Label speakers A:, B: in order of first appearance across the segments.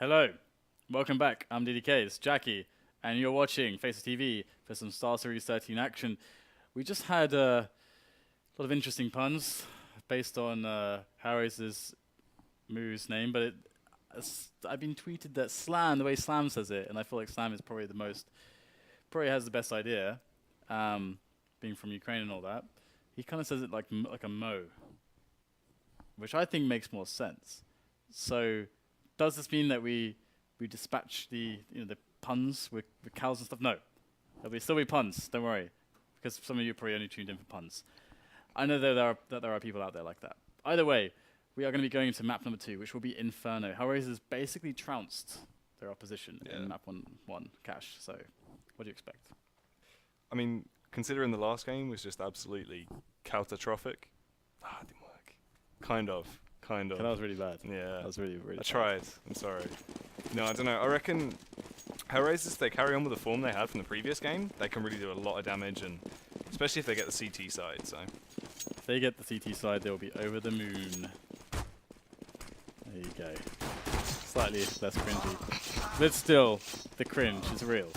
A: Hello, welcome back. I'm DDK, it's Jackie, and you're watching Faces TV for some Star Series 13 action. We just had a lot of interesting puns based on HellRaisers Moo's name, but I've been tweeted that Slam, the way Slam says it, and I feel like Slam is probably probably has the best idea, being from Ukraine and all that. He kind of says it like a mo, which I think makes more sense. So, does this mean that we dispatch the puns with cows and stuff? No, there'll still be puns. Don't worry, because some of you probably only tuned in for puns. I know that there are people out there like that. Either way, we are going to be going into map number 2, which will be Inferno. HellRaisers basically trounced their opposition in map 1 cash. So, what do you expect?
B: I mean, considering the last game was just absolutely catastrophic. It didn't work. Kind of.
A: That was really bad.
B: Yeah.
A: That was really bad.
B: I tried. I'm sorry. No, I don't know. I reckon HellRaisers, they carry on with the form they had from the previous game. They can really do a lot of damage, and especially if they get the CT side. So,
A: if they get the CT side, they'll be over the moon. There you go. Slightly less cringy, but still, the cringe is real.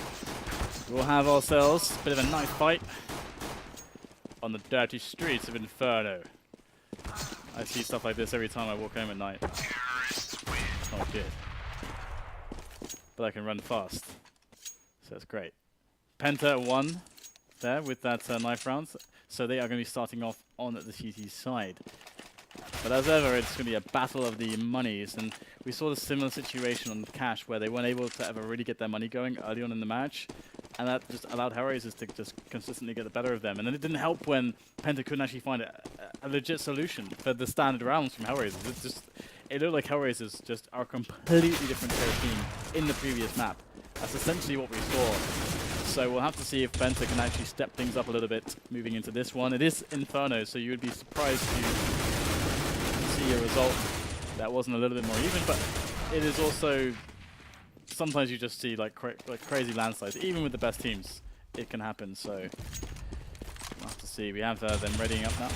A: We'll have ourselves a bit of a knife fight on the dirty streets of Inferno. I see stuff like this every time I walk home at night. Oh, good. But I can run fast, so that's great. Penta won there with that knife round, so they are going to be starting off on the CT side. But as ever, it's going to be a battle of the monies, and we saw the similar situation on Cash where they weren't able to ever really get their money going early on in the match, and that just allowed HellRaisers to just consistently get the better of them. And then it didn't help when Penta couldn't actually find a legit solution for the standard rounds from HellRaisers. It looked like HellRaisers just are a completely different team in the previous map. That's essentially what we saw. So we'll have to see if Penta can actually step things up a little bit moving into this one. It is Inferno, so you would be surprised to see a result that wasn't a little bit more even, but it is also sometimes you just see like crazy landslides. Even with the best teams, it can happen. So we'll have to see. We have them readying up now.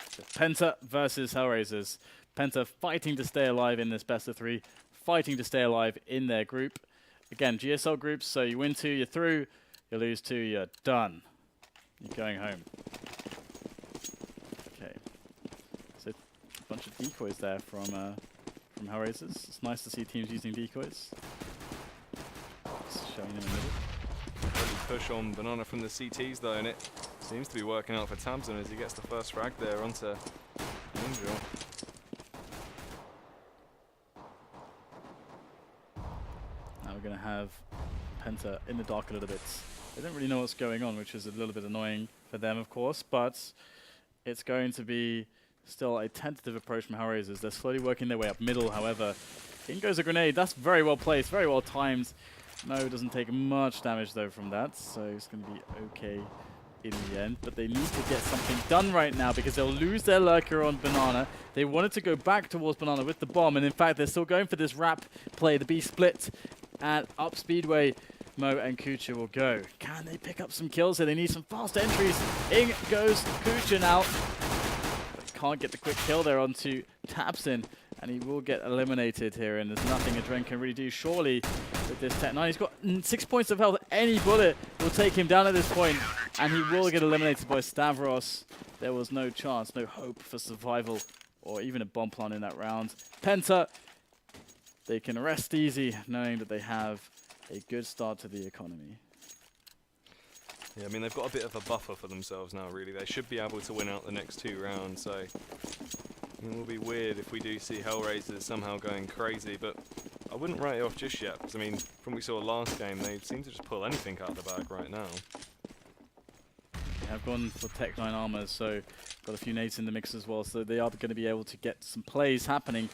A: So Penta versus HellRaisers. Penta fighting to stay alive in this best of 3, fighting to stay alive in their group. Again, GSL groups, so you win 2, you're through. You lose 2, you're done. You're going home. Okay. So a bunch of decoys there from HellRaisers. It's nice to see teams using decoys. Just showing in the middle.
B: push on Banana from the CTs though, and it seems to be working out for Tamsin as he gets the first frag there onto Angel.
A: Now we're going to have Penta in the dark a little bit. They don't really know what's going on, which is a little bit annoying for them, of course, but it's going to be still a tentative approach from HellRaisers. They're slowly working their way up middle, however. In goes a grenade. That's very well placed, very well timed. No, doesn't take much damage, though, from that, so it's going to be okay in the end. But they need to get something done right now because they'll lose their lurker on Banana. They wanted to go back towards Banana with the bomb, and in fact, they're still going for this wrap play, the B split at up Speedway. Mo and kUcheR will go. Can they pick up some kills here? They need some fast entries. In goes kUcheR now. But can't get the quick kill there onto Tabsin, and he will get eliminated here, and there's nothing AdreN can really do, surely, with this Tech 9. He's got 6 points of health. Any bullet will take him down at this point, and he will get eliminated by Stavros. There was no chance, no hope for survival, or even a bomb plant in that round. Penta, they can rest easy, knowing that they have a good start to the economy.
B: Yeah, I mean, they've got a bit of a buffer for themselves now, really. They should be able to win out the next 2 rounds, so it will be weird if we do see HellRaisers somehow going crazy, but I wouldn't write it off just yet, because, I mean, from what we saw last game, they seem to just pull anything out of the bag right now.
A: They have gone for Tech 9 armor, so got a few nades in the mix as well, so they are going to be able to get some plays happening.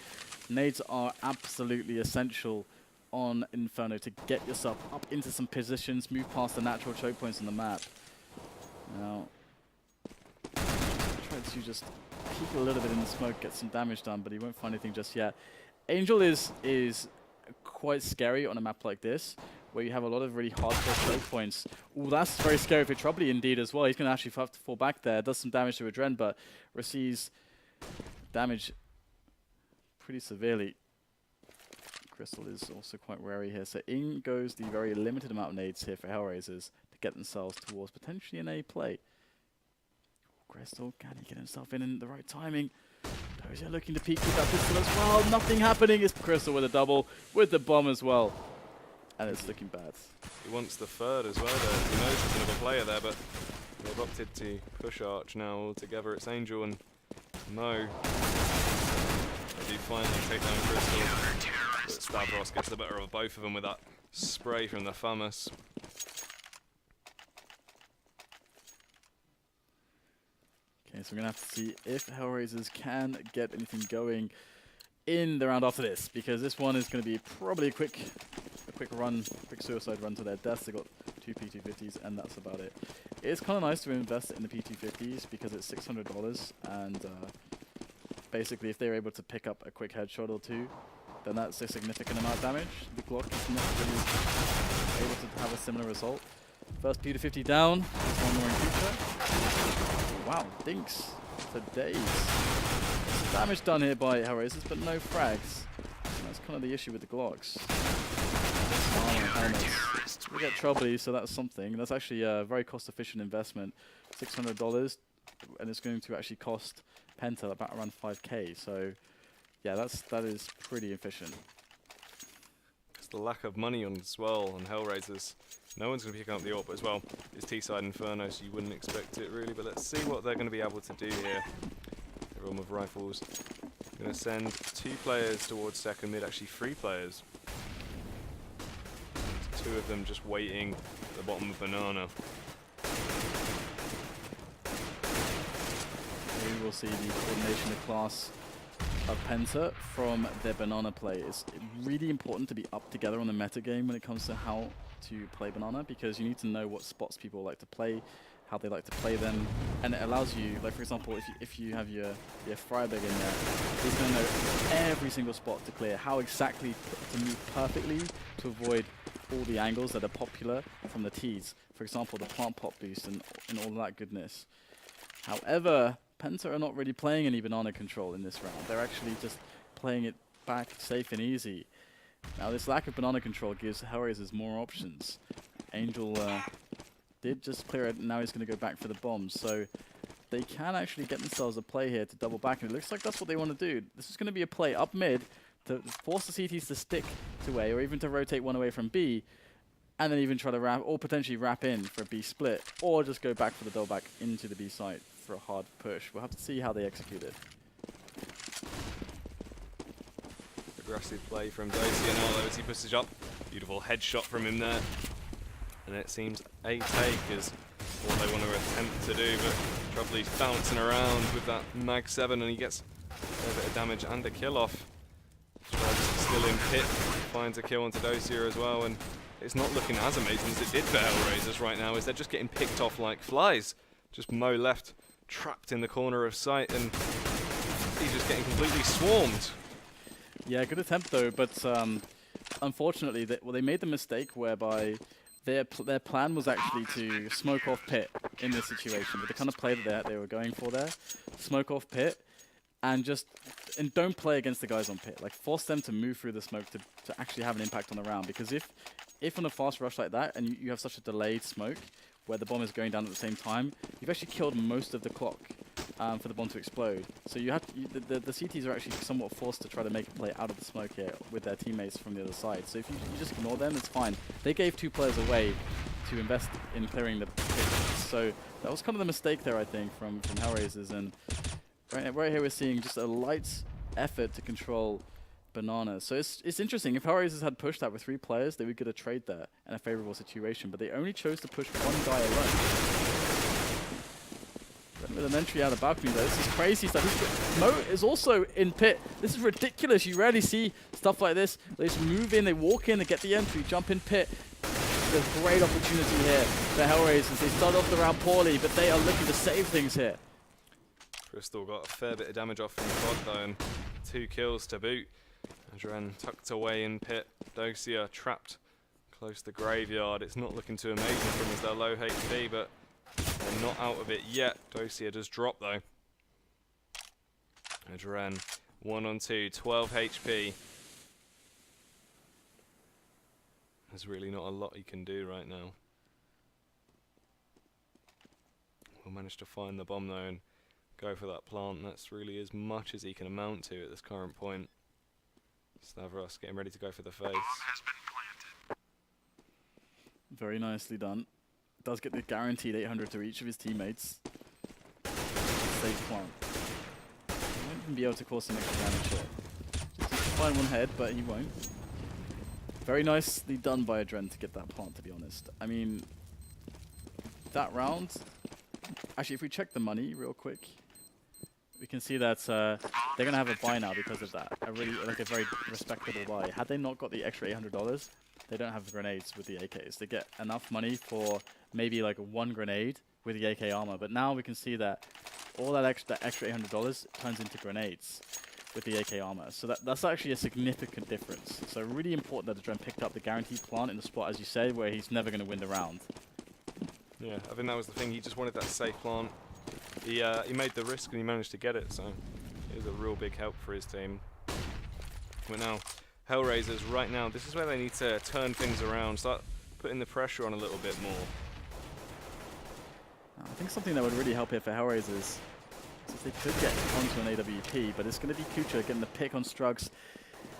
A: Nades are absolutely essential on Inferno to get yourself up into some positions, move past the natural choke points on the map. Now, try to just peek a little bit in the smoke, get some damage done, but he won't find anything just yet. Angel is quite scary on a map like this, where you have a lot of really hardcore choke points. Ooh, that's very scary for Troubley indeed as well. He's going to actually have to fall back there. Does some damage to AdreN, but receives damage pretty severely. Crystal is also quite wary here. So in goes the very limited amount of nades here for HellRaisers to get themselves towards potentially an A play. Crystal, can he get himself in the right timing? Dosia looking to peek with that pistol as well. Nothing happening. It's Crystal with a double, with the bomb as well. And it's looking bad.
B: He wants the third as well there. He knows there's another player there, but they've opted to push Arch now altogether. It's Angel and Mo. They do finally take down Crystal. But Stavros gets the better of both of them with that spray from the FAMAS.
A: Okay, so we're going to have to see if HellRaisers can get anything going in the round after this, because this one is going to be probably a quick run, quick suicide run to their deaths. They got 2 P250s and that's about it. It's kind of nice to invest in the P250s because it's $600, and basically if they're able to pick up a quick headshot or two, then that's a significant amount of damage. The Glock is not really able to have a similar result. First P250 down, one more in kUcheR. Wow, dinks for days. Some damage done here by HellRaisers, but no frags. And that's kind of the issue with the Glocks. We get Troubley, so that's something. That's actually a very cost-efficient investment. $600, and it's going to actually cost Penta about around 5k. So, yeah, that is pretty efficient.
B: It's the lack of money on as well on HellRaisers. No one's going to pick up the AWP as well. It's T-side Inferno, so you wouldn't expect it really. But let's see what they're going to be able to do here. Everyone with rifles. Going to send 2 players towards second mid, actually 3 players. 2 of them just waiting at the bottom of banana.
A: We will see the coordination of class of Penta from their banana play. It's really important to be up together on the meta game when it comes to how to play banana, because you need to know what spots people like to play, how they like to play them, and it allows you, like for example, if you have your Freiberg in there, he's going to know every single spot to clear, how exactly to move perfectly to avoid all the angles that are popular from the Ts. For example, the plant pop boost and all that goodness. However, Penta are not really playing any banana control in this round. They're actually just playing it back safe and easy. Now, this lack of banana control gives HellRaisers more options. Angel did just clear it, and now he's going to go back for the bombs. So they can actually get themselves a play here to double back, and it looks like that's what they want to do. This is going to be a play up mid to force the CTs to stick to A, or even to rotate one away from B, and then even try to wrap, or potentially wrap in for a B split, or just go back for the double back into the B site for a hard push. We'll have to see how they execute it.
B: Aggressive play from Dosia now though as he pushes up. Beautiful headshot from him there. And it seems a take is what they want to attempt to do, but Troubley's bouncing around with that Mag 7 and he gets a bit of damage and a kill off. Still in pit, finds a kill onto Dosia as well, and it's not looking as amazing as it did for HellRaisers right now, as they're just getting picked off like flies. Just Mo left, trapped in the corner of sight, and he's just getting completely swarmed.
A: Yeah, good attempt though, but unfortunately, they made the mistake whereby their plan was actually to smoke off pit in this situation, with the kind of play that they were going for there. Smoke off pit, and don't play against the guys on pit. Like, force them to move through the smoke to actually have an impact on the round, because if on a fast rush like that, and you have such a delayed smoke, where the bomb is going down at the same time, you've actually killed most of the clock for the bomb to explode. So you have the CTs are actually somewhat forced to try to make a play out of the smoke here with their teammates from the other side. So if you just ignore them, it's fine. They gave 2 players away to invest in clearing the pit. So that was kind of the mistake there, I think, from HellRaisers. And right here we're seeing just a light effort to control banana. So it's interesting. If HellRaisers had pushed that with 3 players, they would get a trade there in a favorable situation. But they only chose to push 1 guy alone. With an entry out of balcony though, this is crazy stuff. Mo is also in pit. This is ridiculous. You rarely see stuff like this. They just move in, they walk in, they get the entry, jump in pit. There's a great opportunity here for HellRaisers. They start off the round poorly, but they are looking to save things here.
B: Crystal got a fair bit of damage off from the quad though, and 2 kills to boot. AdreN tucked away in pit. Dosia trapped Close to the graveyard. It's not looking too amazing for them as they're low HP, but they're not out of it yet. Dosia does drop though. AdreN 1 on 2, 12 HP. There's really not a lot he can do right now. We'll manage to find the bomb though and go for that plant. That's really as much as he can amount to at this current point. Stavros getting ready to go for the face.
A: Very nicely done. Does get the guaranteed 800 to each of his teammates. Safe plant. He won't even be able to cause some extra damage here. Just needs to find one head, but he won't. Very nicely done by AdreN to get that plant, to be honest. I mean, that round... Actually, if we check the money real quick, we can see that they're going to have a buy now because of that. A very respectable buy. Had they not got the extra $800, they don't have grenades with the AKs. They get enough money for maybe like one grenade with the AK armor. But now we can see that all that extra $800 turns into grenades with the AK armor. So that's actually a significant difference. So really important that AdreN picked up the guaranteed plant in the spot, as you said, where he's never going to win the round.
B: Yeah, I think that was the thing. He just wanted that safe plant. He made the risk and he managed to get it, so it was a real big help for his team. But now, HellRaisers, right now, this is where they need to turn things around, start putting the pressure on a little bit more.
A: I think something that would really help here for HellRaisers is if they could get onto an AWP, but it's going to be kUcheR getting the pick on Strugs.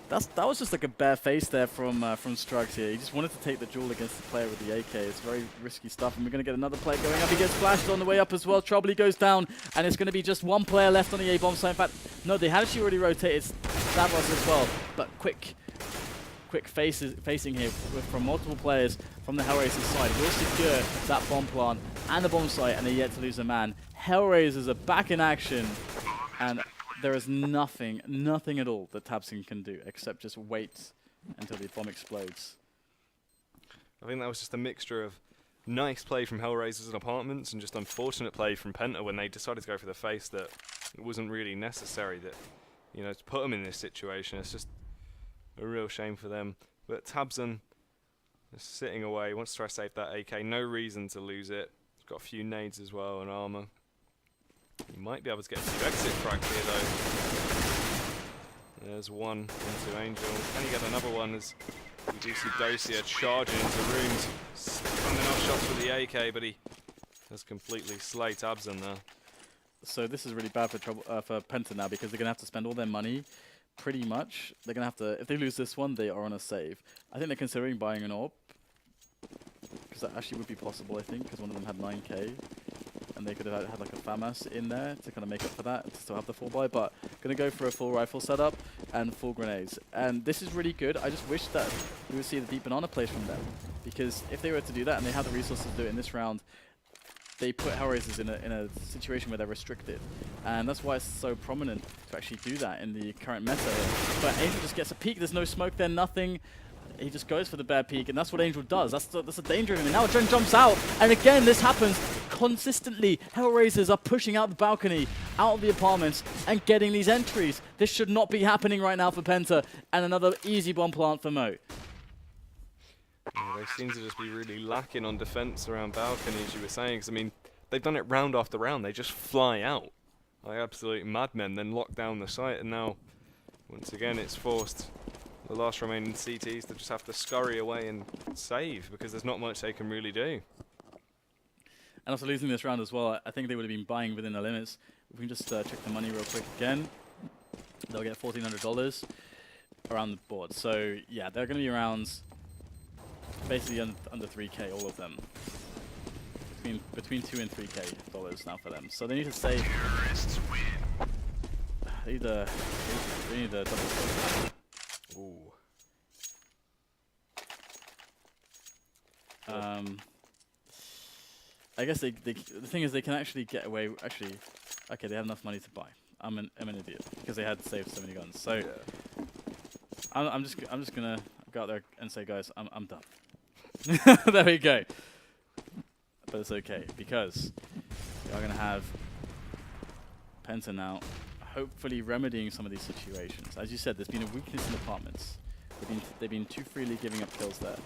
A: That was just like a bare face there from Strugs here. He just wanted to take the duel against the player with the AK. It's very risky stuff, and we're going to get another player going up. He gets flashed on the way up as well. Troubley goes down, and it's going to be just one player left on the A-bomb side. In fact, no, they had actually already rotated Stavros as well, but quick facing here from multiple players from the HellRaisers side will secure that bomb plant and the bomb site, and they're yet to lose a man. HellRaisers are back in action, and there is nothing at all that tabseN can do except just wait until the bomb explodes.
B: I think that was just a mixture of nice play from HellRaisers and Apartments and just unfortunate play from Penta when they decided to go for the face that it wasn't really necessary that, you know, to put them in this situation. It's just a real shame for them. But tabseN is sitting away, wants to try to save that AK. No reason to lose it. He's got a few nades as well and armor. He might be able to get a few exit frags here though. There's one into Angel. Can he get another one as we do see Dosia charging into rooms, spamming off shots with the AK, but he has completely slayed tabseN there.
A: So this is really bad for Penta now because they're going to have to spend all their money. Pretty much. They're going to have to, if they lose this one, they are on a save. I think they're considering buying an AWP, because that actually would be possible, I think, because one of them had 9k. And they could have had like a FAMAS in there to kind of make up for that, to still have the full buy, but going to go for a full rifle setup and full grenades. And this is really good. I just wish that we would see the deep banana plays from them, because if they were to do that and they have the resources to do it in this round, they put HellRaisers in a situation where they're restricted. And that's why it's so prominent to actually do that in the current meta. But Angel just gets a peek, there's no smoke there, nothing. He just goes for the bad peek, and that's what Angel does. That's a danger of him. And now AdreN jumps out, and again, this happens consistently. HellRaisers are pushing out the balcony, out of the apartments, and getting these entries. This should not be happening right now for Penta, and another easy bomb plant for Mo.
B: Yeah, they seem to just be really lacking on defense around balcony, as you were saying. 'Cause I mean, they've done it round after round. They just fly out like absolute madmen, then lock down the site, and now, once again, it's forced the last remaining CTs to just have to scurry away and save because there's not much they can really do.
A: And after losing this round as well, I think they would have been buying within the limits. If we can just check the money real quick again, they'll get $1,400 around the board. So yeah, they're going to be around basically under 3k, all of them. Between 2 and 3k dollars now for them. So they need to save. They need a double score.
B: Ooh.
A: I guess the thing is they can actually get away. Actually, okay, they have enough money to buy. I'm an idiot because they had saved so many guns. So yeah. I'm just gonna go out there and say, guys, I'm done. There we go. But it's okay because we are gonna have Penta now, hopefully remedying some of these situations. As you said, there's been a weakness in apartments. They've been too freely giving up kills there.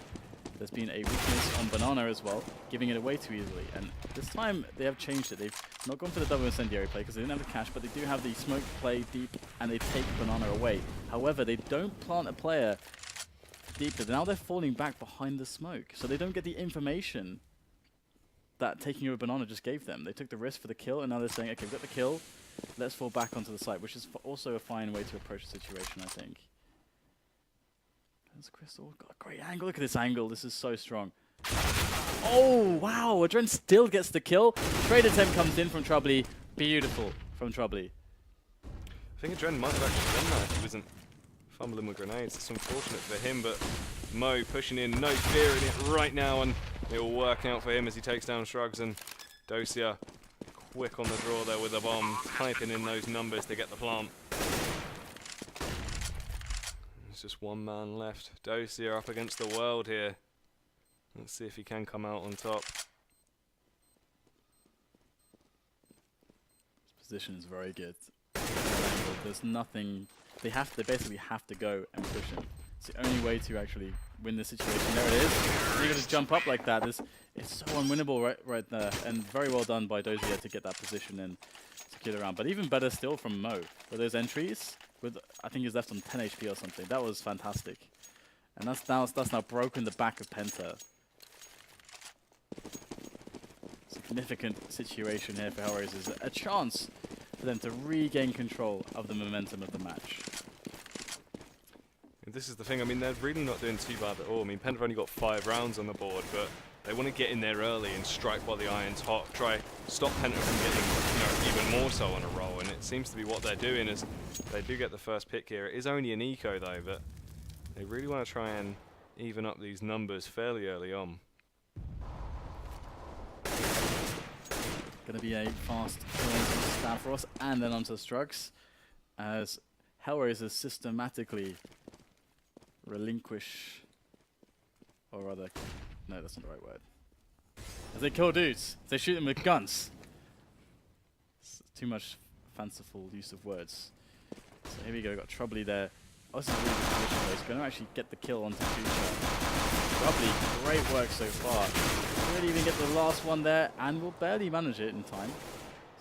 A: there's been a weakness on Banana as well, giving it away too easily. And this time they have changed it. They've not gone for the double incendiary play because they didn't have the cash, but they do have the smoke play deep, and they take Banana away. However, they don't plant a player deeper. Now they're falling back behind the smoke, so they don't get the information that taking over Banana just gave them. They took the risk for the kill, and now they're saying, okay, we've got the kill, let's fall back onto the site, which is also a fine way to approach the situation, I think. There's Crystal, got a great angle. Look at this angle, this is so strong. Oh, wow, AdreN still gets the kill. Trade attempt comes in from Troubley. Beautiful from Troubley.
B: I think AdreN might have actually done that if he wasn't fumbling with grenades. It's unfortunate for him, but Mo pushing in, no fear in it right now, and it will work out for him as he takes down Shrugs, and Dosia quick on the draw there with the bomb, typing in those numbers to get the plant. There's just one man left. Dosia up against the world here. Let's see if he can come out on top.
A: This position is very good. There's nothing. They basically have to go and push him. It's the only way to actually win the situation. There it is. You got to jump up like that. It's so unwinnable right there, and very well done by Dosia to get that position and secure the round. But even better still from Mo with those entries. With I think he's left on 10 HP or something. That was fantastic, and that's now broken the back of Penta. Significant situation here for HellRaisers. A chance for them to regain control of the momentum of the match.
B: This is the thing, I mean, they're really not doing too bad at all. I mean, Penta have only got 5 rounds on the board, but they want to get in there early and strike while the iron's hot, try stop Penta from getting, even more so on a roll, and it seems to be what they're doing as they do get the first pick here. It is only an eco though, but they really want to try and even up these numbers fairly early on.
A: Going to be a fast stab for us, and then onto Strugs, as HellRaisers systematically relinquish, or rather, no, that's not the right word. As they kill dudes, they shoot them with guns. It's too much fanciful use of words. So here we go, got Troubley there. Oh, this is a really good position though. He's going to actually get the kill onto kUcheR. Troubley, great work so far. Really even get the last one there, and will barely manage it in time.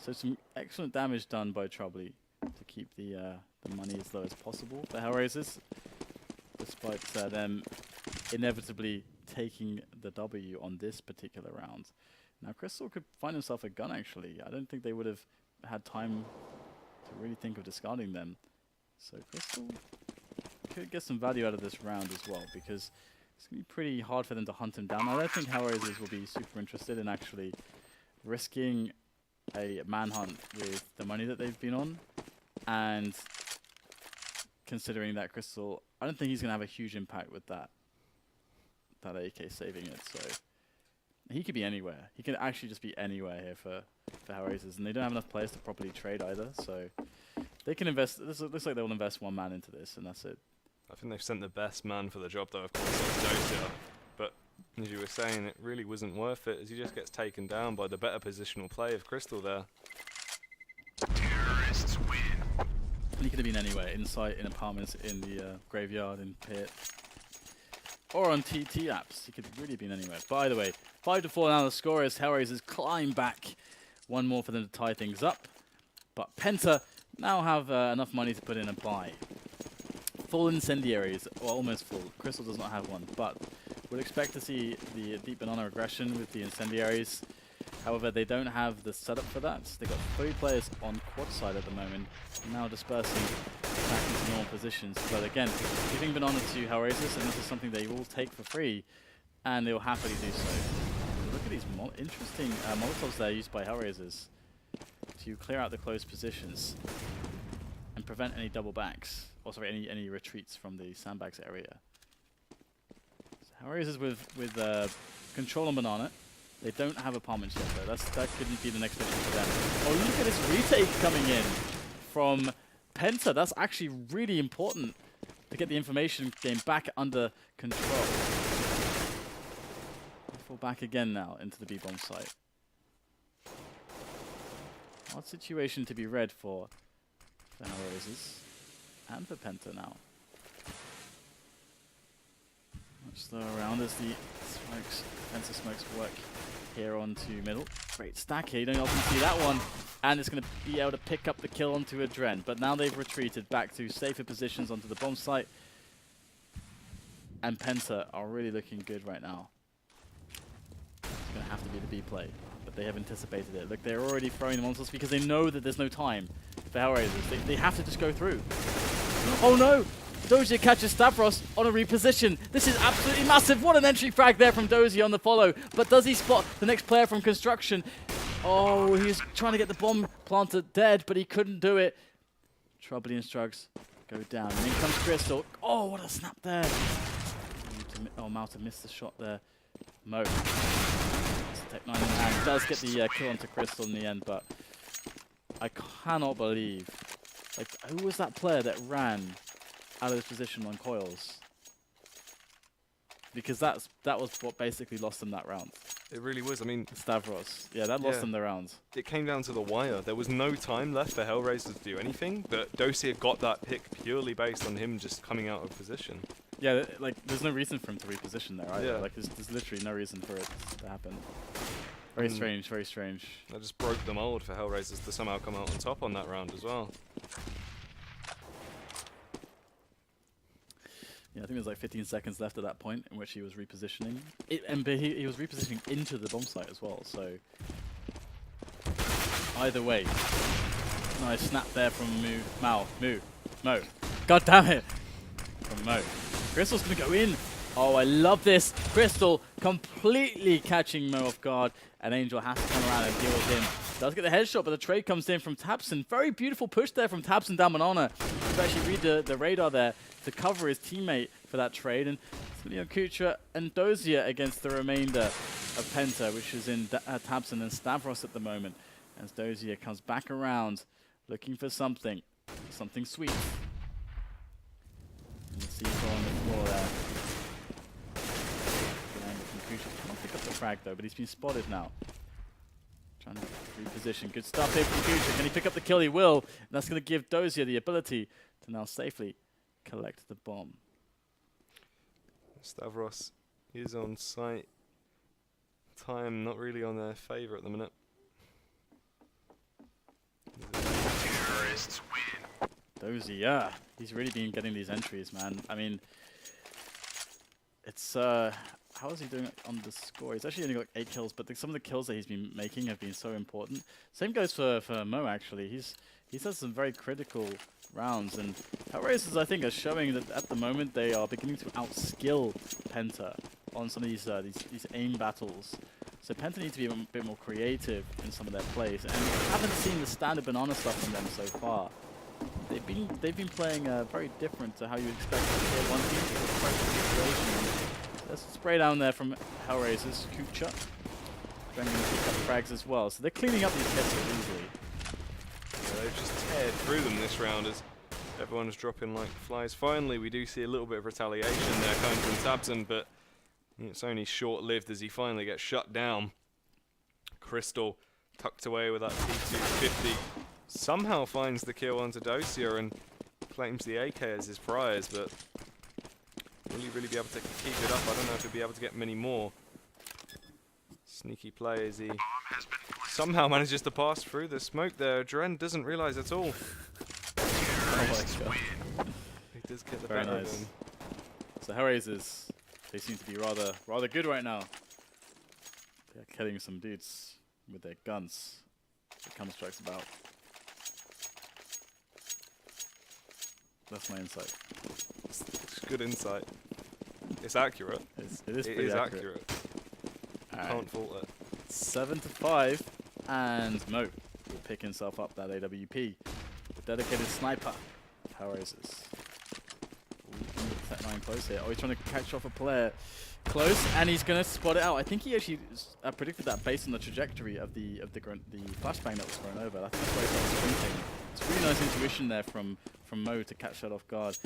A: So some excellent damage done by Troubley to keep the money as low as possible for HellRaisers, despite them inevitably taking the W on this particular round. Now Crystal could find himself a gun actually. I don't think they would have had time to really think of discarding them. So Crystal could get some value out of this round as well, because it's going to be pretty hard for them to hunt him down. I don't think HellRaisers will be super interested in actually risking a manhunt with the money that they've been on, and considering that Crystal, I don't think he's going to have a huge impact with that AK saving it. So he could be anywhere. He could actually just be anywhere here for HellRaisers, and they don't have enough players to properly trade either. So they can invest. This looks like they'll invest one man into this, and that's it.
B: I think they've sent the best man for the job though, of course, Dosia. But as you were saying, it really wasn't worth it, as he just gets taken down by the better positional play of Crystal there.
C: Terrorists win.
A: And he could have been anywhere, inside, in apartments, in the graveyard, in pit, or on TT apps. He could have really been anywhere. By the way, 5-4 now the score is HellRaisers climb back. One more for them to tie things up. But Penta now have enough money to put in a buy. Full incendiaries, or almost full. Crystal does not have one, but would expect to see the deep banana aggression with the incendiaries. However, they don't have the setup for that. They've got 3 players on quad side at the moment, now dispersing back into normal positions. But again, giving banana to HellRaisers, and this is something they will take for free, and they will happily do so. Look at these interesting molotovs there used by HellRaisers to clear out the closed positions and prevent any double backs. Or sorry, any retreats from the sandbags area. So HellRaisers with control on banana. They don't have apartments yet though. That couldn't be the next mission for them. Oh, look at this retake coming in from Penta. That's actually really important to get the information game back under control. Fall back again now into the B-bomb site. Hard situation to be read for HellRaisers. And for Penta now. Much slower around as the Penta smokes work here onto middle. Great stack here, you don't often see that one. And it's going to be able to pick up the kill onto AdreN. But now they've retreated back to safer positions onto the bomb site. And Penta are really looking good right now. It's going to have to be the B play. But they have anticipated it. Look, they're already throwing the monsters because they know that there's no time for HellRaisers. They have to just go through. Oh no! Dosia catches Stavros on a reposition. This is absolutely massive. What an entry frag there from Dosia on the follow. But does he spot the next player from construction? Oh, he was trying to get the bomb planter dead, but he couldn't do it. Troubley and Strugs go down. And in comes Crystal. Oh, what a snap there. Oh, Malta missed the shot there. Mo. Tech 9 in hand. Does get the kill onto Crystal in the end, but I cannot believe. Like, who was that player that ran out of his position on coils? Because that was what basically lost them that round.
B: It really was. I mean,
A: Stavros. Yeah, that lost them the round.
B: It came down to the wire. There was no time left for HellRaisers to do anything, but Dosia got that pick purely based on him just coming out of position.
A: Yeah, like, there's no reason for him to reposition there either.
B: Yeah.
A: Like, there's literally no reason for it to happen. Very strange, very strange.
B: That just broke the mold for HellRaisers to somehow come out on top on that round as well.
A: Yeah, I think there's like 15 seconds left at that point in which he was repositioning. But he was repositioning into the bomb site as well, so... Either way. Nice snap there from Mo. God damn it! From Mo. Crystal's gonna go in! Oh, I love this! Crystal completely catching Mo off guard, and Angel has to come around and deal with him. Does get the headshot, but the trade comes in from Tabson. Very beautiful push there from Tabson down Banana. To actually read the radar there to cover his teammate for that trade. And it's going to be on kUcheR and Dosia against the remainder of Penta, which is in Tabson and Stavros at the moment. As Dosia comes back around, looking for something sweet. And the C4 on the floor there. kUcheR can't pick up the frag though, but he's been spotted now. Trying to reposition. Good stuff here from kUcheR. Can he pick up the kill? He will. And that's going to give Dosia the ability to now safely collect the bomb.
B: Stavros is on site. Time not really on their favour at the minute.
A: Dosia, he's really been getting these entries, man. I mean, it's how is he doing on the score? He's actually only got 8 kills, but some of the kills that he's been making have been so important. Same goes for Mo, actually. He's had some very critical rounds, and HellRaisers, I think, are showing that at the moment they are beginning to outskill Penta on some of these aim battles. So Penta needs to be a bit more creative in some of their plays, and we haven't seen the standard banana stuff from them so far. They've been playing very different to how you expect a tier 1 team to approach the situation. There's a spray down there from HellRaisers, kUcheR. Trying to pick up frags as well, so they're cleaning up these hits easily.
B: Yeah, they've just teared through them this round as everyone's dropping like flies. Finally, we do see a little bit of retaliation there coming from Tabson, but it's only short-lived as he finally gets shut down. Crystal tucked away with that P250. Somehow finds the kill onto Dosia and claims the AK as his prize, but will he really be able to keep it up? I don't know if he'll be able to get many more. Sneaky play as he somehow manages to pass through the smoke there. AdreN doesn't realise at all.
A: Oh my god.
B: He does get the
A: Very
B: better
A: nice.
B: of him.
A: So HellRaisers, they seem to be rather good right now. They're killing some dudes with their guns. The Counter-Strike's about. That's my insight.
B: It's good insight. It's accurate.
A: It is pretty
B: accurate.
A: Right.
B: Can't fault it.
A: 7-5, and Mo will pick himself up that AWP. The dedicated sniper of HellRaisers. Set 9 close here. Oh, he's trying to catch off a player close, and he's going to spot it out. I think he actually predicted that based on the trajectory of the flashbang that was thrown over. I think that's why he started sprinting. It's really nice intuition there from Mo to catch that off guard.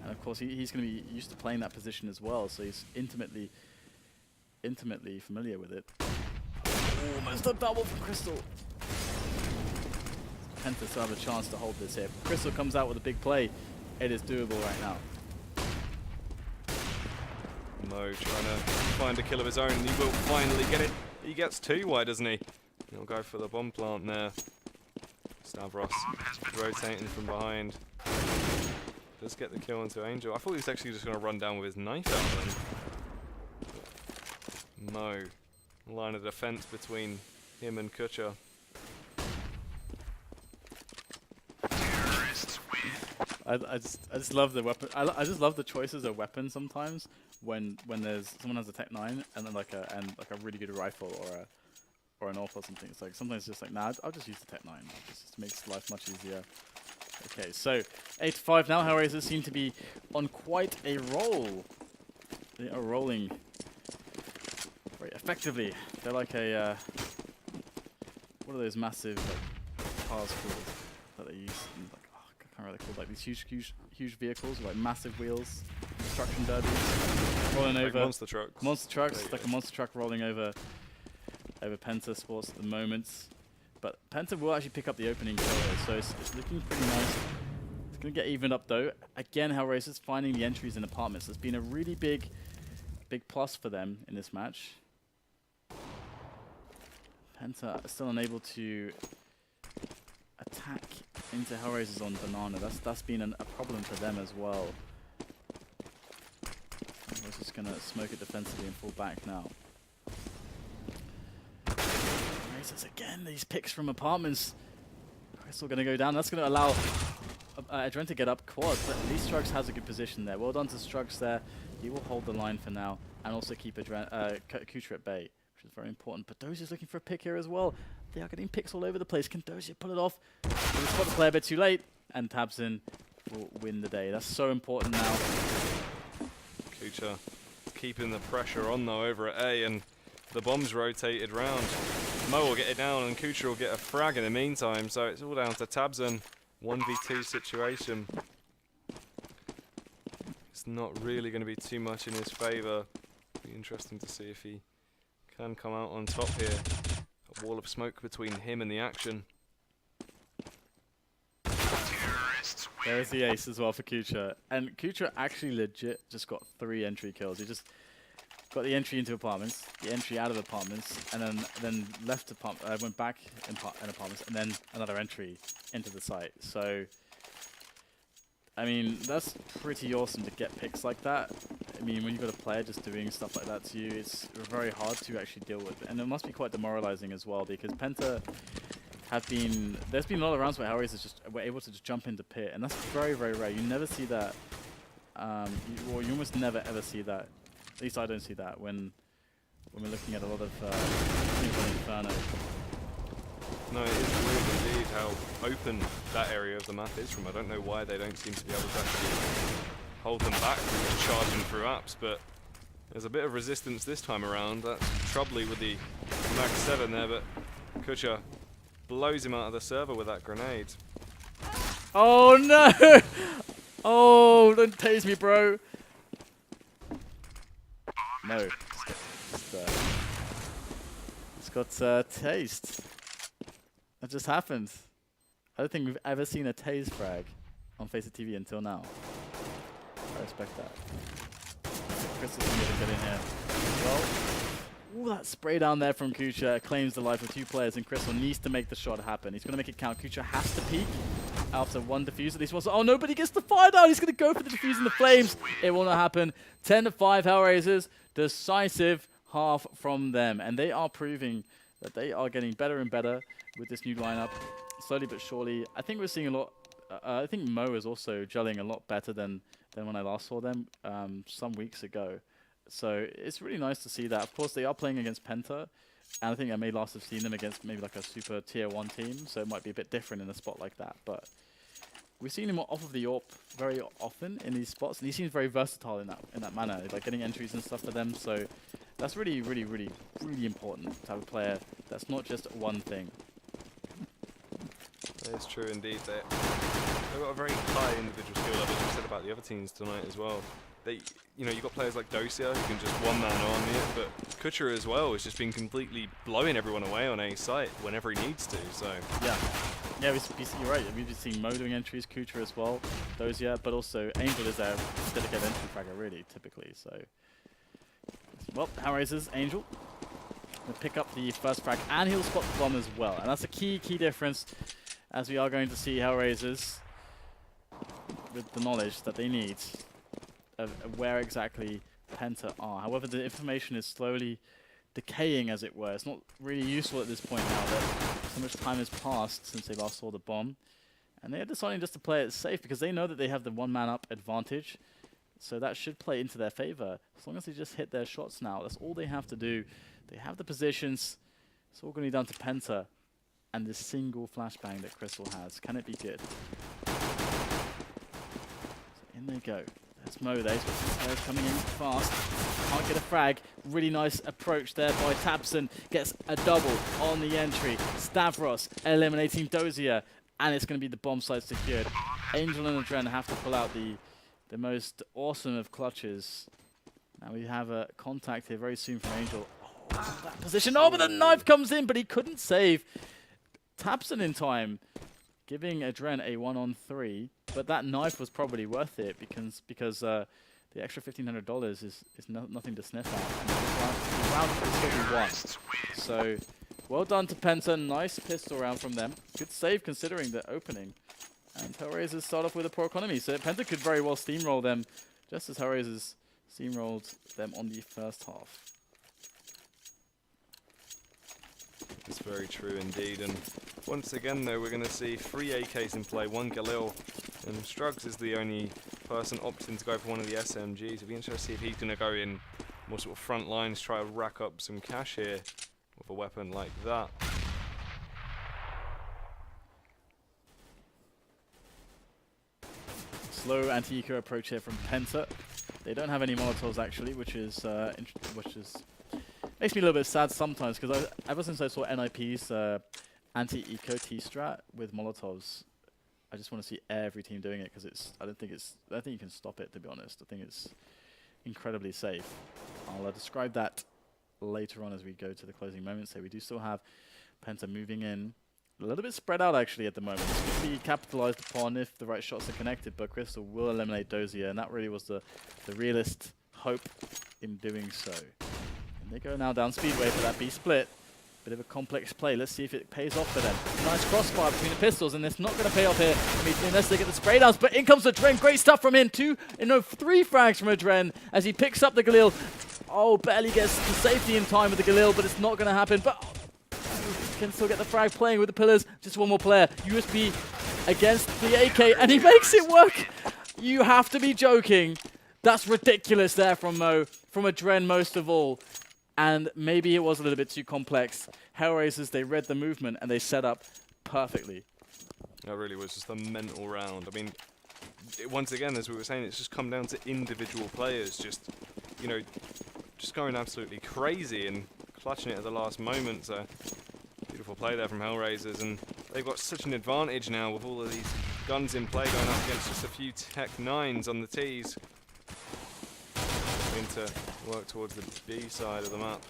A: And of course, he's going to be used to playing that position as well, so he's intimately familiar with it. Almost a double from Crystal. Penta still have a chance to hold this here. If Crystal comes out with a big play, it is doable right now.
B: Mo trying to find a kill of his own, and he will finally get it. He gets 2, why doesn't he? He'll go for the bomb plant there. Stavros rotating from behind. Does get the kill into Angel. I thought he was actually just going to run down with his knife out then. Mo, line of defense between him and kUcheR.
A: I just love the weapon. I just love the choices of weapons sometimes when there's someone has a Tech 9 and then like a really good rifle or an AWP or something. It's like sometimes it's just like, nah, I'll just use the Tech 9. It just makes life much easier. Okay, so 8-5 now. HellRaisers seem to be on quite a roll. They are rolling very effectively. They're like a what are those massive like cars called that they use? In, like, oh, I can't remember what they're called. Like these huge vehicles with like massive wheels, construction derbies, rolling
B: Like
A: over.
B: monster trucks.
A: Monster trucks, like a monster truck rolling over Penta Sports at the moment. But Penta will actually pick up the opening kill here, so it's looking pretty nice. It's going to get evened up though. Again, HellRaisers finding the entries in apartments. It's been a really big plus for them in this match. Penta still unable to attack into HellRaisers on Banana. That's been a problem for them as well. HellRaisers just going to smoke it defensively and fall back now. Again, these picks from apartments are still going to go down. That's going to allow AdreN to get up quad, but at least Strugs has a good position there. Well done to Strugs there. He will hold the line for now and also keep kUcheR at bay, which is very important. But Dosia's looking for a pick here as well. They are getting picks all over the place. Can Dosia pull it off? He spot the player a bit too late, and Tabsen will win the day. That's so important now.
B: kUcheR keeping the pressure on though over at A, and the bomb's rotated round. Mo will get it down and kUcheR will get a frag in the meantime, so it's all down to Tabsen. 1v2 situation. It's not really going to be too much in his favour. Be interesting to see if he can come out on top here. A wall of smoke between him and the action.
A: There's the ace as well for kUcheR. And kUcheR actually legit just got 3 entry kills. He just got the entry into apartments, the entry out of apartments, and then left went back in apartments, and then another entry into the site. So, I mean, that's pretty awesome to get picks like that. I mean, when you've got a player just doing stuff like that to you, it's very hard to actually deal with. And it must be quite demoralizing as well, because Penta there's been a lot of rounds where HellRaisers just were able to just jump into pit, and that's very, very rare. You never see that, you almost never ever see that. At least I don't see that when we're looking at a lot of things on Inferno.
B: No, it is weird indeed how open that area of the map is from. I don't know why they don't seem to be able to actually hold them back from just charging through apps, but there's a bit of resistance this time around. That's Troubley with the Mag 7 there, but kUcheR blows him out of the server with that grenade.
A: Oh no! Oh, don't tase me, bro. No, it's got taste. That just happened. I don't think we've ever seen a tase frag on Face of TV until now. I respect that. Chris is going to get in here as well. Ooh, that spray down there from kUcheR claims the life of 2 players, and Crystal needs to make the shot happen. He's going to make it count. kUcheR has to peek after 1 defuse. At least once. Oh, nobody gets the fire down. He's going to go for the defuse in the flames. It will not happen. 10-5 HellRaisers. Decisive half from them. And they are proving that they are getting better and better with this new lineup. Slowly but surely. I think we're seeing a lot. I think Mo is also gelling a lot better than when I last saw them some weeks ago. So it's really nice to see that. Of course, they are playing against Penta, and I think I may last have seen them against maybe like a super tier 1 team, so it might be a bit different in a spot like that. But we've seen him off of the AWP very often in these spots, and he seems very versatile in that manner, like getting entries and stuff for them. So that's really, really, really, really important to have a player that's not just one thing.
B: That is true indeed. They've got a very high individual skill level, as we said about the other teams tonight as well. You've got players like Dosia who can just one-man army it, but kUcheR as well has just been completely blowing everyone away on A site whenever he needs to. So
A: yeah, you're right. We've just seen Mo doing entries, kUcheR as well, Dosia, but also Angel is a dedicated entry fragger really, typically. So Well, HellRaisers, Angel will pick up the first frag, and he'll spot the bomb as well. And that's a key difference, as we are going to see HellRaisers with the knowledge that they need of where exactly Penta are. However, the information is slowly decaying, as it were. It's not really useful at this point now that so much time has passed since they last saw the bomb. And they are deciding just to play it safe because they know that they have the one man up advantage. So that should play into their favor. As long as they just hit their shots now, that's all they have to do. They have the positions. It's all going to be down to Penta and this single flashbang that Crystal has. Can it be good? So in they go. There's Mo there. He's got some players coming in fast. Can't get a frag. Really nice approach there by Tabson. Gets a double on the entry. Stavros eliminating Dosia. And it's going to be the bomb site secured. Angel and AdreN have to pull out the most awesome of clutches. Now we have a contact here very soon from Angel. Oh, that position. Oh, but the knife comes in, but he couldn't save. Tabson in time, giving AdreN a 1-on-3. But that knife was probably worth it because the extra $1,500 is nothing to sniff at. And the round is still be won. So well done to Penta. Nice pistol round from them. Good save considering the opening. And HellRaisers start off with a poor economy, so Penta could very well steamroll them, just as HellRaisers steamrolled them on the first half.
B: It's very true indeed, and once again though we're going to see 3 AKs in play, 1 Kirill, and Strugs is the only person opting to go for one of the SMGs. It'll be interesting to see if he's going to go in more sort of front lines, try to rack up some cash here with a weapon like that.
A: Slow anti-eco approach here from Penta. They don't have any Molotovs actually, which is makes me a little bit sad sometimes because ever since I saw NIP's anti-eco T-strat with Molotovs, I just want to see every team doing it because I don't think you can stop it, to be honest. I think it's incredibly safe. I'll describe that later on as we go to the closing moments here. We do still have Penta moving in. A little bit spread out actually at the moment. This could be capitalized upon if the right shots are connected, but Crystal will eliminate Dosia, and that really was the realist hope in doing so. And they go now down Speedway for that B split. Bit of a complex play. Let's see if it pays off for them. Nice crossfire between the pistols, and it's not going to pay off here unless they get the spray downs. But in comes AdreN. Great stuff from him. 3 frags from AdreN as he picks up the Khalil. Oh, barely gets to safety in time with the Khalil, but it's not going to happen. But can still get the frag playing with the pillars. Just one more player. USB against the AK, and he makes it work. You have to be joking. That's ridiculous there from Mo, from AdreN most of all. And maybe it was a little bit too complex. HellRaisers, they read the movement and they set up perfectly.
B: That really was just a mental round. I mean, once again, as we were saying, it's just come down to individual players just, you know, just going absolutely crazy and clutching it at the last moment. So beautiful play there from HellRaisers, and they've got such an advantage now with all of these guns in play going up against just a few Tech 9s on the Ts. Going to work towards the B side of the map.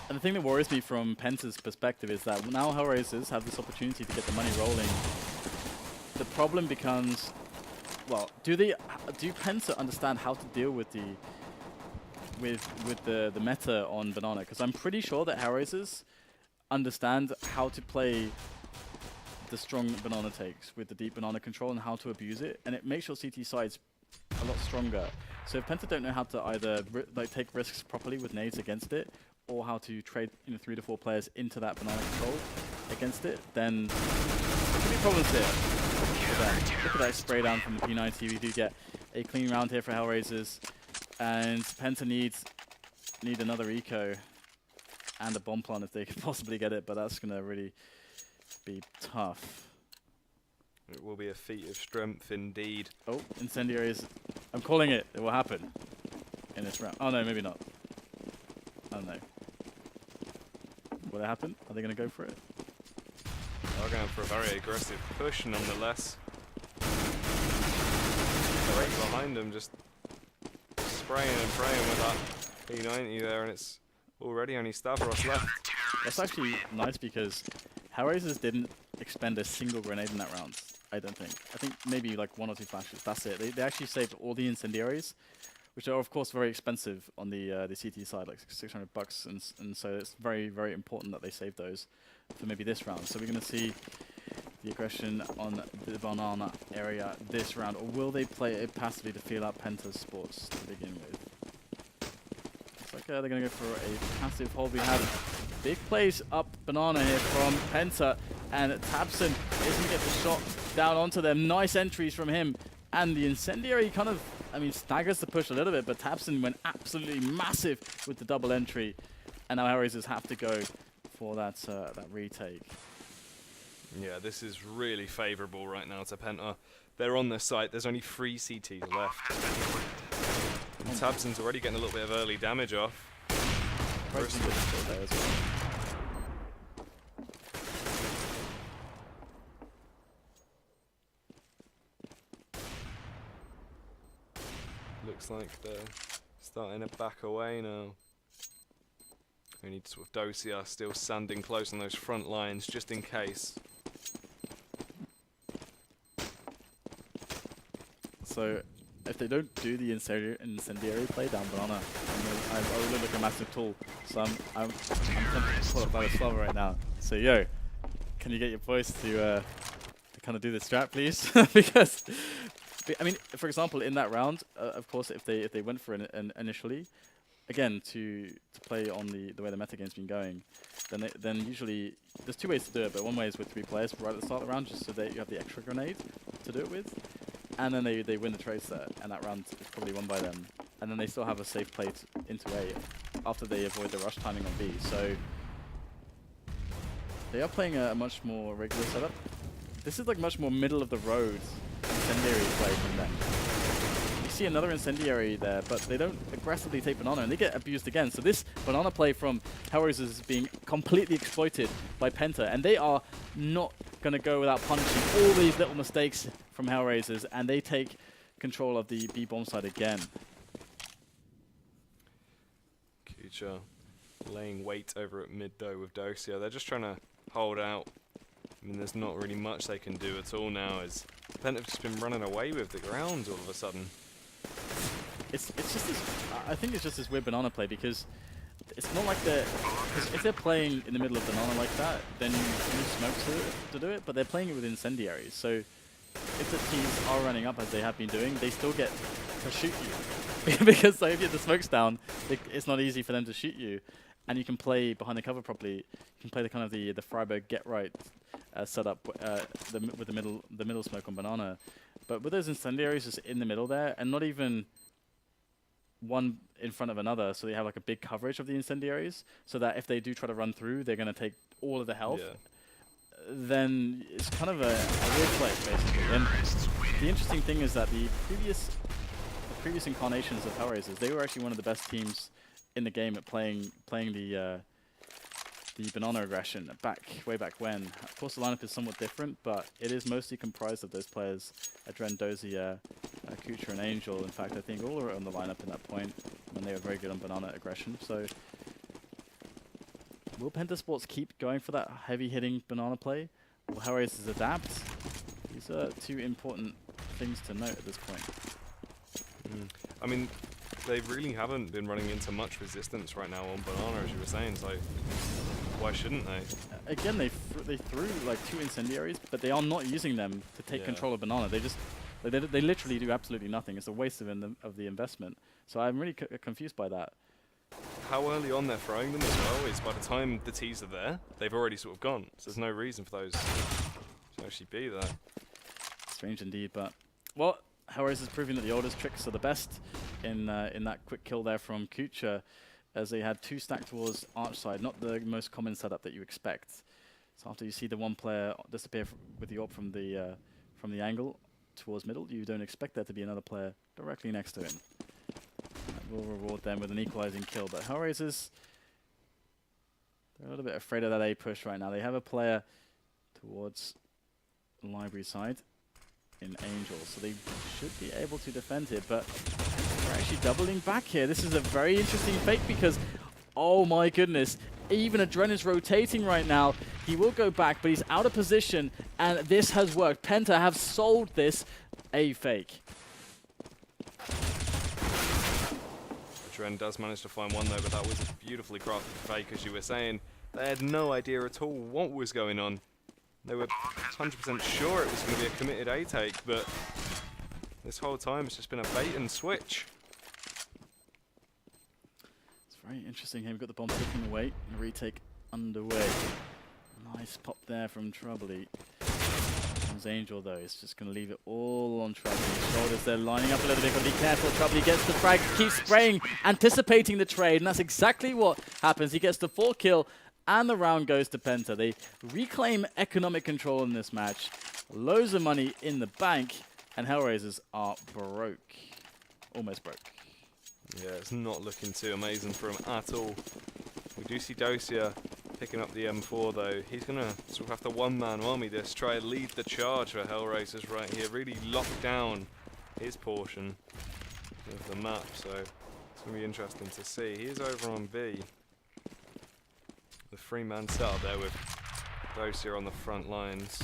A: And the thing that worries me from Penta's perspective is that now HellRaisers have this opportunity to get the money rolling. The problem becomes, well, do Penta understand how to deal with the meta on Banana? Because I'm pretty sure that HellRaisers understand how to play the strong banana takes with the deep banana control and how to abuse it, and it makes your CT sides a lot stronger. So if Penta don't know how to either take risks properly with nades against it, or how to trade 3 to 4 players into that banana control against it, then there could be problems here. Look at that spray down from the P90. We do get a clean round here for HellRaisers, and Penta need another eco and a bomb plant if they could possibly get it, but that's going to really be tough.
B: It will be a feat of strength indeed.
A: Oh, incendiaries. I'm calling it. It will happen in this round. Oh no, maybe not. I don't know. Will it happen? Are they going to go for it?
B: They're going for a very aggressive push nonetheless. Right behind them, just spraying and praying with that P90 there, and it's already only Stavros left.
A: That's actually nice because HellRaisers didn't expend a single grenade in that round, I don't think. I think maybe like 1 or 2 flashes, that's it. They actually saved all the incendiaries, which are of course very expensive on the CT side, like $600, and so it's very, very important that they save those for maybe this round. So we're going to see the aggression on the banana area this round, or will they play it passively to feel out Penta Sports to begin with? Looks like they're going to go for a passive hold. We have big plays up banana here from Penta, and Tabson is going to get the shot down onto them. Nice entries from him, and the incendiary kind of, I mean, staggers the push a little bit, but Tabson went absolutely massive with the double entry, and now HellRaisers have to go for that retake.
B: Yeah, this is really favourable right now to Penta. They're on their site. There's only 3 CTs left. And Tabson's already getting a little bit of early damage off.
A: Rustem is still there as well.
B: Looks like they're starting to back away now. We need sort of Dosia still standing close on those front lines just in case.
A: So if they don't do the incendiary play down banana, I will look like a massive tool. So I'm tempted to pull up by the Slava right now. So yo, can you get your boys to kind of do the strat, please? Because I mean, for example, in that round, of course, if they went for an initially, again to play on the way the meta game's been going, then usually there's 2 ways to do it. But one way is with 3 players right at the start of the round, just so that you have the extra grenade to do it with. And then they win the trades there, and that round is probably won by them. And then they still have a safe play into A after they avoid the rush timing on B. So they are playing a much more regular setup. This is like much more middle of the road incendiary play from them. You see another incendiary there, but they don't aggressively take banana, and they get abused again. So this banana play from HellRaisers is being completely exploited by Penta, and they are not going to go without punishing all these little mistakes from HellRaisers, and they take control of the B bomb side again.
B: kUcheR laying weight over at mid though with Dosia. They're just trying to hold out. I mean, there's not really much they can do at all now, as Penta have just been running away with the ground all of a sudden.
A: It's just this, I think it's just this weird banana play, because it's not like they're, because if they're playing in the middle of banana like that, then you use smoke to do it, but they're playing it with incendiaries. So if the teams are running up as they have been doing, they still get to shoot you. Because like, if you get the smokes down, it's not easy for them to shoot you, and you can play behind the cover properly. You can play the kind of the Freiburg get right setup with the middle smoke on banana. But with those incendiaries just in the middle there, and not even one in front of another, so they have like a big coverage of the incendiaries, so that if they do try to run through, they're going to take all of the health.
B: Yeah.
A: Then it's kind of a weird play, basically. And the interesting thing is that the previous incarnations of HellRaisers, they were actually one of the best teams in the game at playing the banana aggression way back when. Of course, the lineup is somewhat different, but it is mostly comprised of those players: AdreN, Dosia, kUcheR, and Angel. In fact, I think all are on the lineup in that point, and they were very good on banana aggression. So, will Penta Sports keep going for that heavy-hitting banana play? Will HellRaisers adapt? These are 2 important things to note at this point.
B: I mean, they really haven't been running into much resistance right now on banana, as you were saying, so why shouldn't they?
A: Again, they threw like 2 incendiaries, but they are not using them to take control of banana. They just they literally do absolutely nothing. It's a waste of the investment. So I'm really confused by that.
B: How early on they're throwing them as well is by the time the T's are there, they've already sort of gone. So there's no reason for those to actually be there.
A: Strange indeed, but well, HellRaisers is proving that the oldest tricks are the best in that quick kill there from kUcheR, as they had 2 stacked towards arch side, not the most common setup that you expect. So after you see the one player disappear with the AWP from the angle towards middle, you don't expect there to be another player directly next to him. That will reward them with an equalizing kill, but HellRaisers, they're a little bit afraid of that A push right now. They have a player towards the library side in Angel, so they should be able to defend it, but we're actually doubling back here. This is a very interesting fake because, oh my goodness, even AdreN is rotating right now. He will go back, but he's out of position, and this has worked. Penta have sold this a fake.
B: AdreN does manage to find one though, but that was a beautifully crafted fake, as you were saying. They had no idea at all what was going on. They were 100% sure it was going to be a committed A take, but this whole time it's just been a bait and switch.
A: It's very interesting here. We've got the bomb ticking away and retake underway. Nice pop there from Troubley. Comes Angel though, it's just going to leave it all on Troubley's shoulders. They're lining up a little bit, but be careful. Troubley gets the frag, keeps spraying, anticipating the trade, and that's exactly what happens. He gets the 4 kill, and the round goes to Penta. They reclaim economic control in this match. Loads of money in the bank, and HellRaisers are broke. Almost broke.
B: Yeah, it's not looking too amazing for him at all. We do see Dosia picking up the M4 though. He's going to sort of have to one-man army this, try and lead the charge for HellRaisers right here. Really lock down his portion of the map, so it's going to be interesting to see. He is over on B. The 3-man setup there with Dosia on the front lines.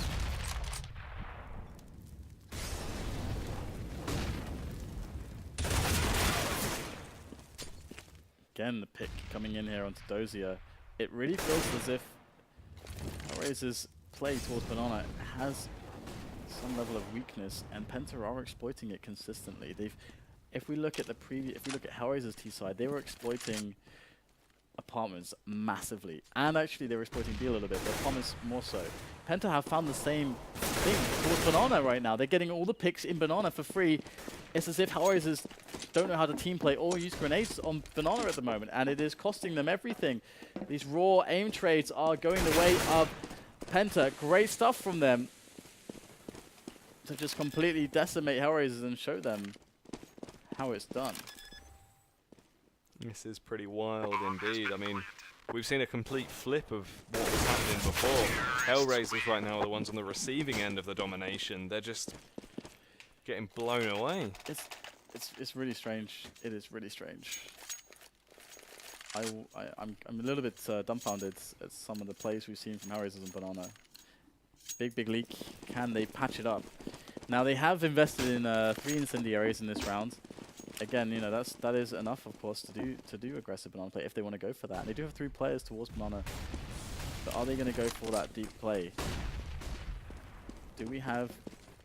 A: Again, the pick coming in here onto Dosia. It really feels as if HellRaisers' play towards Banana has some level of weakness, and Penta are exploiting it consistently. If we look at HellRaisers' T side, they were exploiting apartments massively, and actually they were exploiting B a little bit, but apartments more so. Penta have found the same thing towards Banana right now. They're getting all the picks in Banana for free. It's as if HellRaisers don't know how to team play or use grenades on Banana at the moment, and it is costing them everything. These raw aim trades are going the way of Penta. Great stuff from them to just completely decimate HellRaisers and show them how it's done.
B: This is pretty wild indeed. I mean, we've seen a complete flip of what was happening before. HellRaisers right now are the ones on the receiving end of the domination. They're just getting blown away.
A: It's really strange. It is really strange. I'm a little bit dumbfounded at some of the plays we've seen from HellRaisers and Banana. Big leak. Can they patch it up? Now they have invested in 3 incendiaries in this round. Again, you know, that is enough, of course, to do aggressive Banana play if they want to go for that. And they do have 3 players towards Banana, but are they going to go for that deep play? Do we have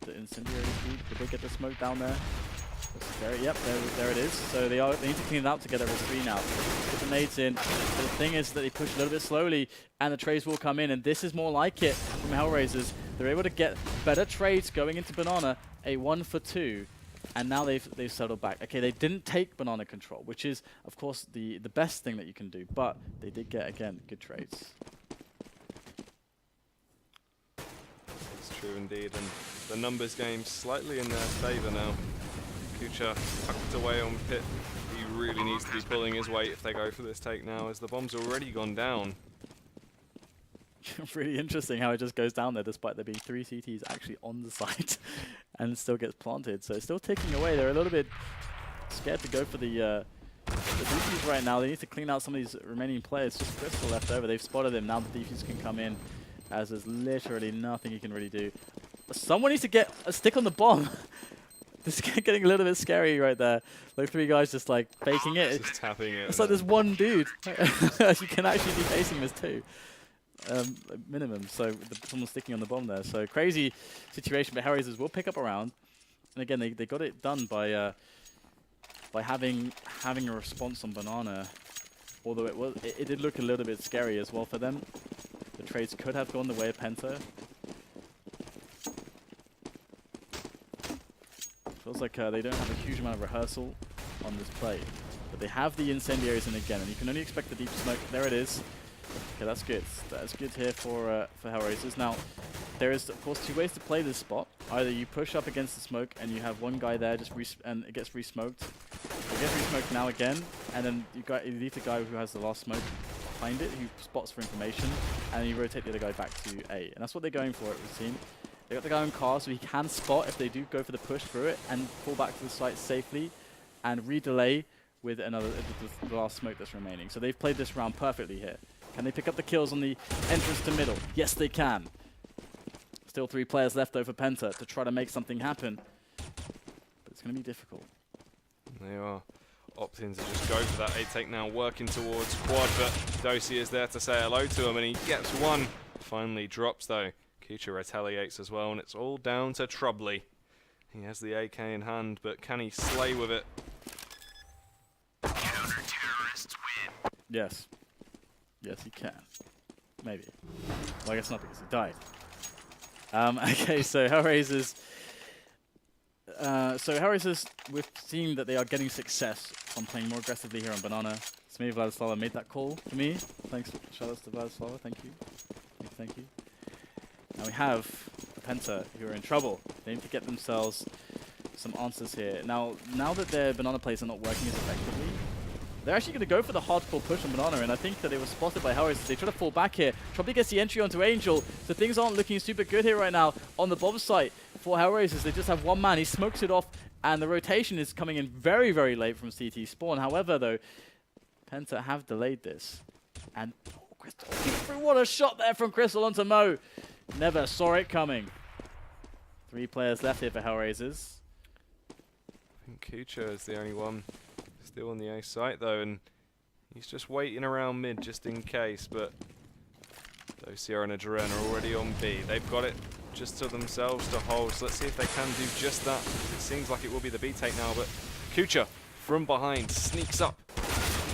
A: the incendiary speed? Did they get the smoke down there? Yep, there it is. So they need to clean it out together as 3 now. Put the nades in. But the thing is that they push a little bit slowly, and the trades will come in, and this is more like it from HellRaisers. They're able to get better trades going into Banana, a 1 for 2. And now they've settled back. Okay, they didn't take Banana control, which is, of course, the best thing that you can do. But they did get, again, good trades.
B: It's true indeed, and the numbers game slightly in their favour now. kUcheR tucked away on pit. He really needs to be pulling his weight if they go for this take now, as the bomb's already gone down.
A: Really interesting how it just goes down there despite there being 3 CTs actually on the site and still gets planted. So it's still ticking away. They're a little bit scared to go for the defuse right now. They need to clean out some of these remaining players. Just Crystal left over. They've spotted him. Now the defuse can come in, as there's literally nothing he can really do. Someone needs to get a stick on the bomb. This is getting a little bit scary right there. Like 3 guys just like faking it.
B: Just tapping it.
A: It's like there's 1 dude. You can actually be facing him as 2. Minimum, so someone's sticking on the bomb there. So crazy situation, but HellRaisers will pick up a round. And again, they got it done by having a response on Banana. Although it did look a little bit scary as well for them. The trades could have gone the way of Penta. Feels like they don't have a huge amount of rehearsal on this play, but they have the incendiaries in again, and you can only expect the deep smoke. There it is. Okay, that's good. That's good here for HellRaisers. Now, there is, of course, 2 ways to play this spot. Either you push up against the smoke and you have 1 guy there and it gets re-smoked. It gets re-smoked now again, and then you leave the guy who has the last smoke behind it, who spots for information, and you rotate the other guy back to A. And that's what they're going for, it would seem. They got the guy on car, so he can spot if they do go for the push through it and fall back to the site safely and re-delay with the last smoke that's remaining. So they've played this round perfectly here. Can they pick up the kills on the entrance to middle? Yes, they can. Still 3 players left over Penta to try to make something happen. But it's going to be difficult.
B: They are opting to just go for that A-take now, working towards quad, but Dosia is there to say hello to him, and he gets one. Finally drops though. kUcheR retaliates as well, and it's all down to Troubley. He has the AK in hand, but can he slay with it?
C: Counter-terrorists win.
A: Yes. Yes, he can. Maybe. Well, I guess not, because he died. Okay, so HellRaisers. HellRaisers, we've seen that they are getting success from playing more aggressively here on Banana. Smee Vladislava made that call for me. Thanks, shout outs to Vladislava, thank you. Thank you. Now we have Penta, who are in trouble. They need to get themselves some answers here. Now that their Banana plays are not working as effectively, they're actually going to go for the hardcore push on Banana, and I think that they were spotted by HellRaisers. They try to fall back here. Troubley gets the entry onto Angel, so things aren't looking super good here right now on the bomb site for HellRaisers. They just have one man. He smokes it off, and the rotation is coming in very, very late from CT Spawn. However, though, Penta have delayed this. And Crystal, what a shot there from Crystal onto Mo. Never saw it coming. 3 players left here for HellRaisers.
B: I think kUcheR is the only one still on the A site though, and he's just waiting around mid just in case, but Dosia and AdreN are already on B. They've got it just to themselves to hold, so let's see if they can do just that. It seems like it will be the B take now, but kUcheR from behind sneaks up.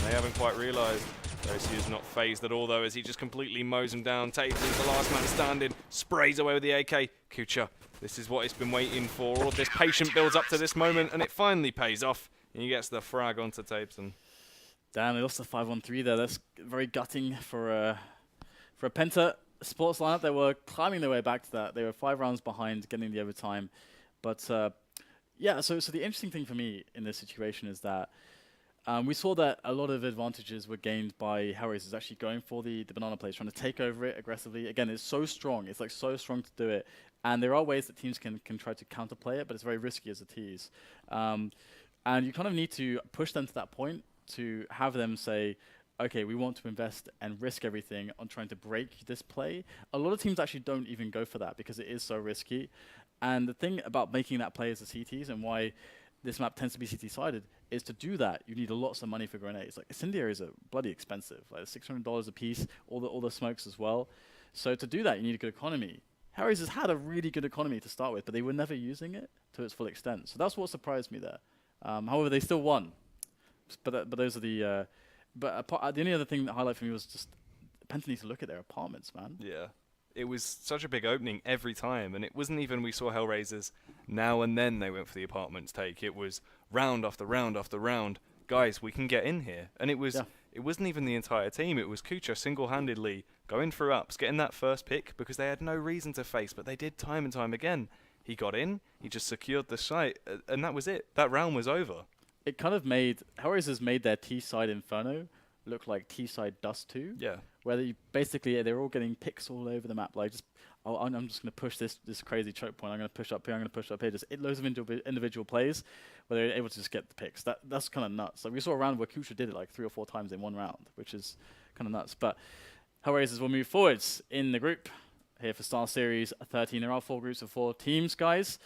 B: They haven't quite realised. Dosia's not phased at all though, as he just completely mows him down. Taves is the last man standing, sprays away with the AK. kUcheR, this is what it's been waiting for. All of this patience builds up to this moment, and it finally pays off. And he gets the frag onto Tabbert.
A: Damn, they lost the 5-on-3 there. That's very gutting for a Penta Sports lineup. They were climbing their way back to that. They were 5 rounds behind, getting the overtime. But yeah, so the interesting thing for me in this situation is that we saw that a lot of advantages were gained by HellRaisers actually going for the Banana plays, trying to take over it aggressively. Again, it's so strong. It's like so strong to do it. And there are ways that teams can try to counterplay it, but it's very risky as a tease. And you kind of need to push them to that point to have them say, okay, we want to invest and risk everything on trying to break this play. A lot of teams actually don't even go for that because it is so risky. And the thing about making that play as a CTs and why this map tends to be CT-sided is to do that, you need lots of money for grenades. Like, incendiaries are bloody expensive, like $600 a piece, all the smokes as well. So to do that, you need a good economy. HellRaisers had a really good economy to start with, but they were never using it to its full extent. So that's what surprised me there. However, they still won. But those are the... the only other thing that highlight for me was just Penta needs to look at their apartments, man.
B: Yeah. It was such a big opening every time, and it wasn't even we saw HellRaisers now and then they went for the apartments take. It was round after round after round. Guys, we can get in here. And it was it wasn't even the entire team. It was kUcheR single-handedly going through ups, getting that first pick because they had no reason to face, but they did time and time again. He got in, he just secured the site, and that was it. That round was over.
A: It kind of made... HellRaisers made their T-side Inferno look like T-side Dust 2.
B: Yeah.
A: Where they basically, they're all getting picks all over the map. Like, I'm just going to push this crazy choke point. I'm going to push up here. I'm going to push up here. Just loads of individual plays where they're able to just get the picks. That's kind of nuts. Like, we saw a round where kUcheR did it like 3 or 4 times in one round, which is kind of nuts. But HellRaisers will move forwards in the group here for Star Series 13. There are 4 groups of 4 teams, guys.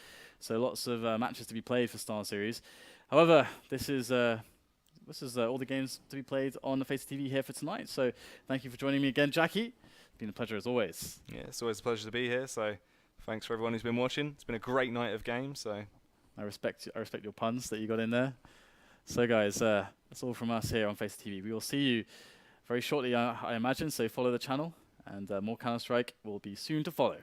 A: So lots of matches to be played for Star Series. However, this is all the games to be played on the Face TV here for tonight. So thank you for joining me again, Jackie. It's been a pleasure as always.
B: Yeah, it's always a pleasure to be here. So thanks for everyone who's been watching. It's been a great night of games. So
A: I respect your puns that you got in there. So guys, that's all from us here on Face TV. We will see you very shortly, I imagine. So follow the channel, and more Counter-Strike will be soon to follow.